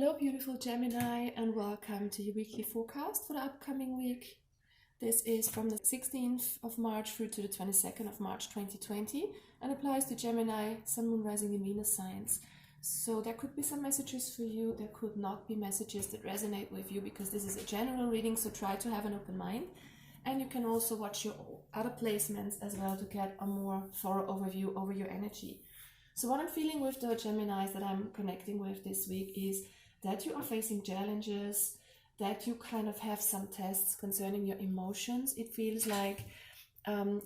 Hello, beautiful Gemini, and welcome to your weekly forecast for the upcoming week. This is from the 16th of March through to the 22nd of March 2020 and applies to Gemini, Sun, Moon, Rising, and Venus signs. So there could be some messages for you, there could not be messages that resonate with you because this is a general reading, so try to have an open mind. And you can also watch your other placements as well to get a more thorough overview over your energy. So what I'm feeling with the Geminis that I'm connecting with this week is that you are facing challenges, that you kind of have some tests concerning your emotions. It feels like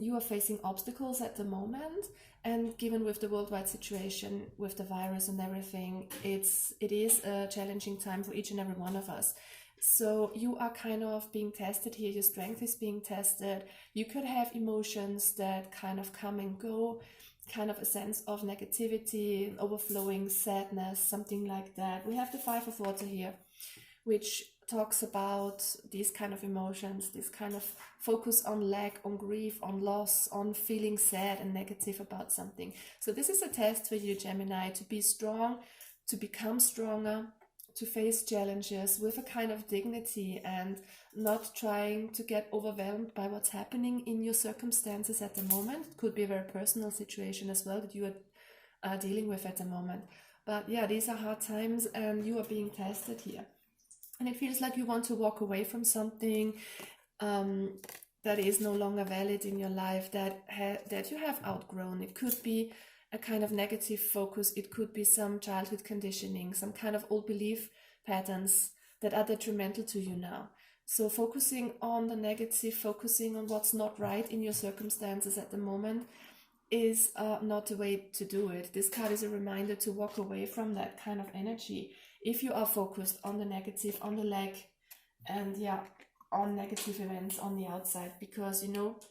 you are facing obstacles at the moment, and given with the worldwide situation with the virus and everything, it is a challenging time for each and every one of us. So you are kind of being tested here, your strength is being tested. You could have emotions that kind of come and go, kind of a sense of negativity, overflowing sadness, something like that. We have the Five of Water here, which talks about these kind of emotions, this kind of focus on lack, on grief, on loss, on feeling sad and negative about something. So this is a test for you, Gemini, to be strong, to become stronger, to face challenges with a kind of dignity and not trying to get overwhelmed by what's happening in your circumstances at the moment. It could be a very personal situation as well that you are dealing with at the moment. But yeah, these are hard times and you are being tested here. And it feels like you want to walk away from something that is no longer valid in your life, that you have outgrown. It could be a kind of negative focus. It could be some childhood conditioning, some kind of old belief patterns that are detrimental to you now. So focusing on the negative, focusing on what's not right in your circumstances at the moment is not the way to do it. This card is a reminder to walk away from that kind of energy. If you are focused on the negative, on the lack, and on negative events on the outside, because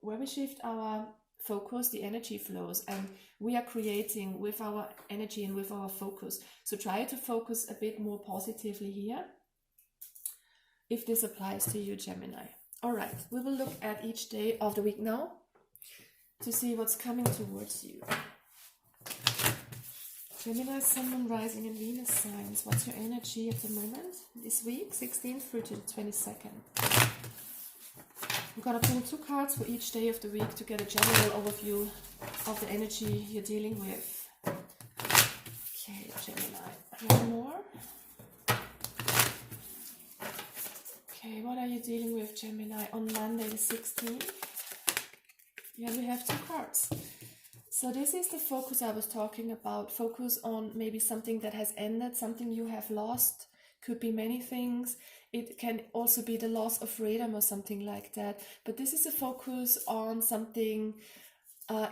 where we shift our focus, the energy flows, and we are creating with our energy and with our focus. So try to focus a bit more positively here, if this applies to you, Gemini. All right, we will look at each day of the week now to see what's coming towards you. Gemini, Sun, Moon, Rising, and Venus signs. What's your energy at the moment this week, 16th through to the 22nd? I'm going to pull 2 cards for each day of the week to get a general overview of the energy you're dealing with. Okay, Gemini. One more. Okay, what are you dealing with, Gemini, on Monday the 16th? Yeah, we have 2 cards. So this is the focus I was talking about. Focus on maybe something that has ended, something you have lost. Could be many things. It can also be the loss of freedom or something like that. But this is a focus on something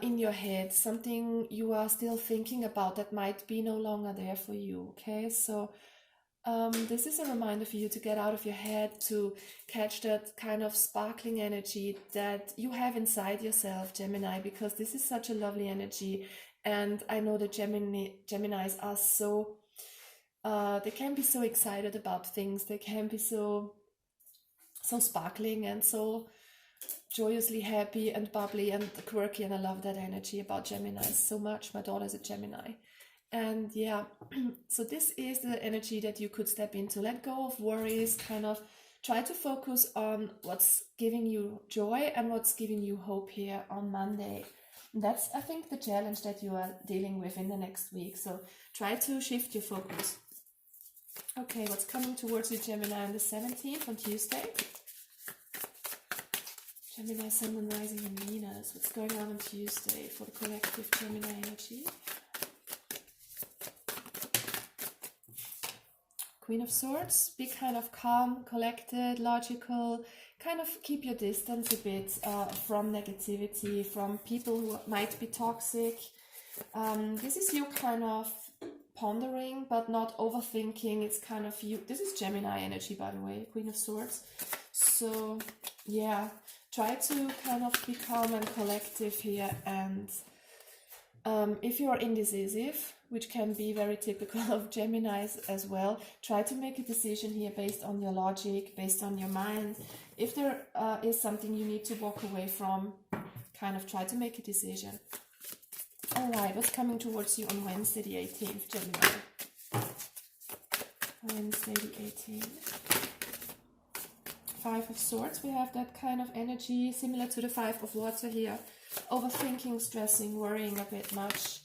in your head, something you are still thinking about that might be no longer there for you. Okay, so this is a reminder for you to get out of your head, to catch that kind of sparkling energy that you have inside yourself, Gemini, because this is such a lovely energy. And I know that Geminis are so they can be so excited about things. They can be so sparkling and so joyously happy and bubbly and quirky. And I love that energy about Geminis so much. My daughter is a Gemini. And yeah, so this is the energy that you could step into. Let go of worries, kind of try to focus on what's giving you joy and what's giving you hope here on Monday. That's, I think, the challenge that you are dealing with in the next week. So try to shift your focus. Okay, what's coming towards you, Gemini, on the 17th, on Tuesday? Gemini, Sun, Moon, Rising, and Venus. What's going on Tuesday for the collective Gemini energy? Queen of Swords. Be kind of calm, collected, logical. Kind of keep your distance a bit from negativity, from people who might be toxic. This is you kind of pondering but not overthinking. It's kind of you. This is Gemini energy, by the way, Queen of Swords. So yeah, try to kind of be calm and collective here. And if you are indecisive, which can be very typical of Geminis as well, try to make a decision here based on your logic, based on your mind. If there is something you need to walk away from, kind of try to make a decision. All right, what's coming towards you on Wednesday the 18th, Gemini? Wednesday the 18th. Five of Swords, we have that kind of energy similar to the Five of Water here. Overthinking, stressing, worrying a bit much.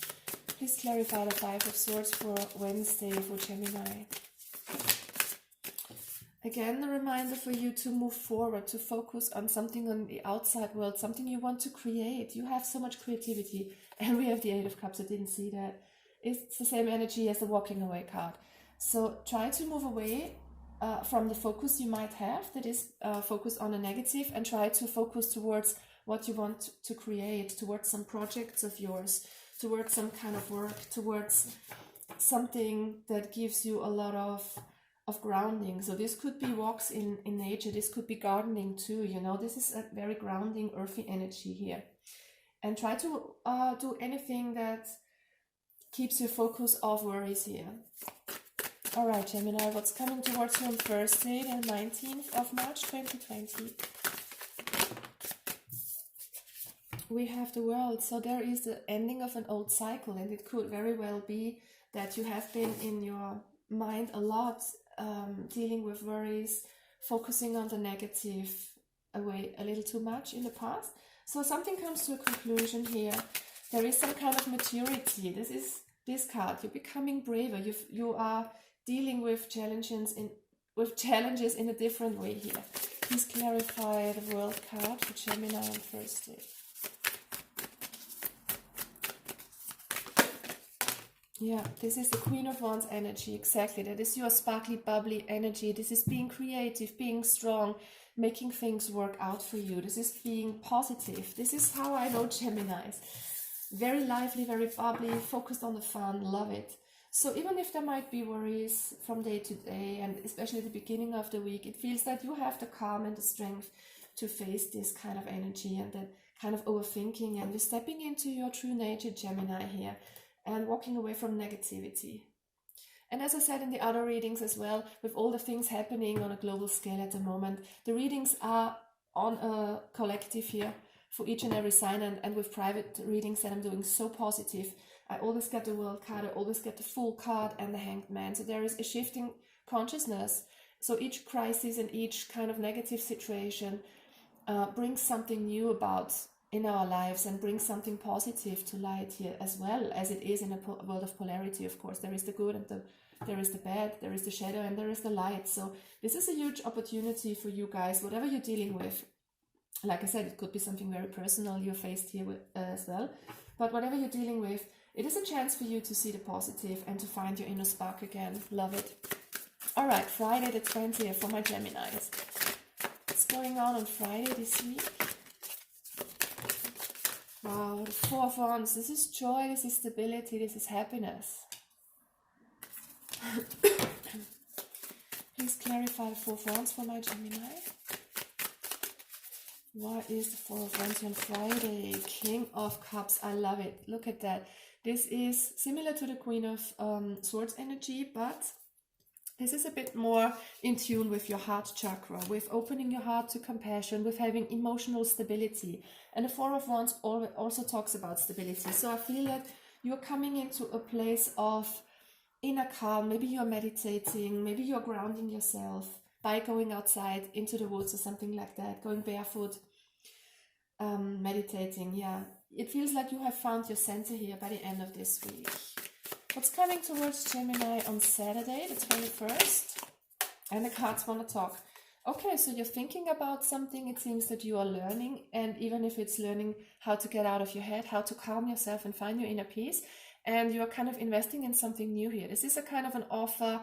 Please clarify the Five of Swords for Wednesday for Gemini. Again, a reminder for you to move forward, to focus on something on the outside world, something you want to create. You have so much creativity. And we have the Eight of Cups, I didn't see that. It's the same energy as the Walking Away card. So try to move away from the focus you might have, that is focused on a negative, and try to focus towards what you want to create, towards some projects of yours, towards some kind of work, towards something that gives you a lot of grounding. So this could be walks in nature, this could be gardening too, you know, this is a very grounding, earthy energy here. And try to do anything that keeps your focus off worries here. All right, Gemini, what's coming towards you on Thursday, the 19th of March, 2020? We have the World. So there is the ending of an old cycle, and it could very well be that you have been in your mind a lot, dealing with worries, focusing on the negative away a little too much in the past. So something comes to a conclusion here. There is some kind of maturity. This is this card. You're becoming braver. You are dealing with challenges in a different way here. Please clarify the World card for Gemini on Thursday. Yeah, this is the Queen of Wands energy, exactly. That is your sparkly, bubbly energy. This is being creative, being strong, making things work out for you. This is being positive. This is how I know Geminis. Very lively, very bubbly, focused on the fun, love it. So even if there might be worries from day to day, and especially at the beginning of the week, it feels that you have the calm and the strength to face this kind of energy and that kind of overthinking, and you're stepping into your true nature, Gemini, here, and walking away from negativity. And as I said in the other readings as well, with all the things happening on a global scale at the moment, the readings are on a collective here for each and every sign, and with private readings that I'm doing so positive, I always get the World card, I always get the Fool card and the Hanged Man. So there is a shifting consciousness. So each crisis and each kind of negative situation brings something new about in our lives and brings something positive to light here, as well as it is in a world of polarity. Of course, there is the good and there is the bad, there is the shadow and there is the light. So this is a huge opportunity for you guys, whatever you're dealing with. Like I said, it could be something very personal you're faced here with as well. But whatever you're dealing with, it is a chance for you to see the positive and to find your inner spark again. Love it. All right, Friday the 20th for my Geminis. What's going on Friday this week? Wow, the Four of Wands. This is joy, this is stability, this is happiness. Please clarify the Four of Wands for my Gemini. What is the Four of Wands on Friday? King of Cups. I love it. Look at that. This is similar to the Queen of Swords energy, but this is a bit more in tune with your heart chakra, with opening your heart to compassion, with having emotional stability. And the Four of Wands also talks about stability. So I feel that you're coming into a place of inner calm. Maybe you're meditating, maybe you're grounding yourself by going outside into the woods or something like that, going barefoot, meditating. Yeah, it feels like you have found your center here by the end of this week. What's coming towards Gemini on Saturday, the 21st? And the cards want to talk. Okay, so you're thinking about something, it seems that you are learning, and even if it's learning how to get out of your head, how to calm yourself and find your inner peace, and you're kind of investing in something new here. This is a kind of an offer.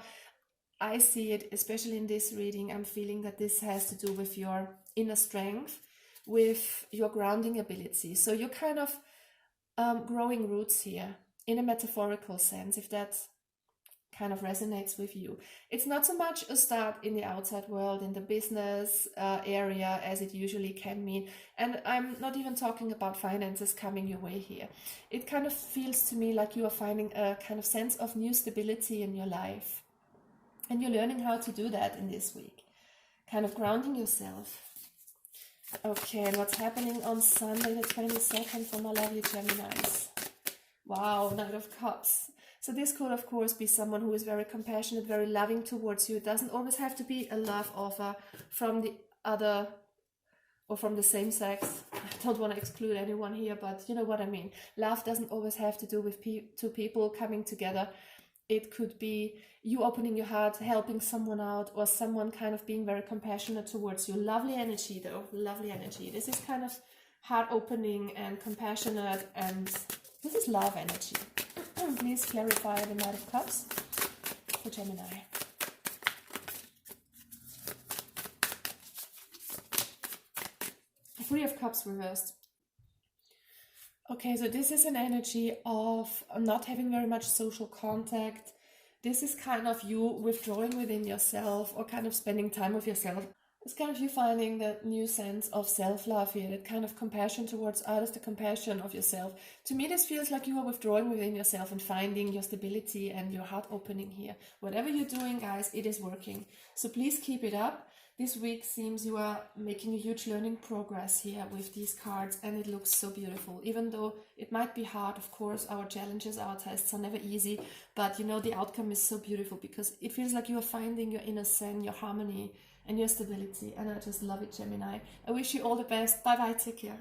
I see it, especially in this reading, I'm feeling that this has to do with your inner strength, with your grounding ability. So you're kind of growing roots here in a metaphorical sense, if that kind of resonates with you. It's not so much a start in the outside world, in the business area, as it usually can mean. And I'm not even talking about finances coming your way here. It kind of feels to me like you are finding a kind of sense of new stability in your life. And you're learning how to do that in this week. Kind of grounding yourself. Okay, and what's happening on Sunday the 22nd for my lovely Geminis? Wow, Knight of Cups. So this could, of course, be someone who is very compassionate, very loving towards you. It doesn't always have to be a love offer from the other or from the same sex. I don't want to exclude anyone here, but you know what I mean. Love doesn't always have to do with two people coming together. It could be you opening your heart, helping someone out, or someone kind of being very compassionate towards you. Lovely energy though, lovely energy. This is kind of heart opening and compassionate, and this is love energy. Please clarify the Knight of Cups for Gemini. Three of Cups reversed. Okay, so this is an energy of not having very much social contact. This is kind of you withdrawing within yourself or kind of spending time with yourself. It's kind of you finding that new sense of self-love here, that kind of compassion towards others, the compassion of yourself. To me, this feels like you are withdrawing within yourself and finding your stability and your heart opening here. Whatever you're doing, guys, it is working. So please keep it up. This week seems you are making a huge learning progress here with these cards, and it looks so beautiful. Even though it might be hard, of course, our challenges, our tests are never easy, but you know, the outcome is so beautiful because it feels like you are finding your inner zen, your harmony, and your stability. And I just love it, Gemini. I wish you all the best. Bye bye. Take care.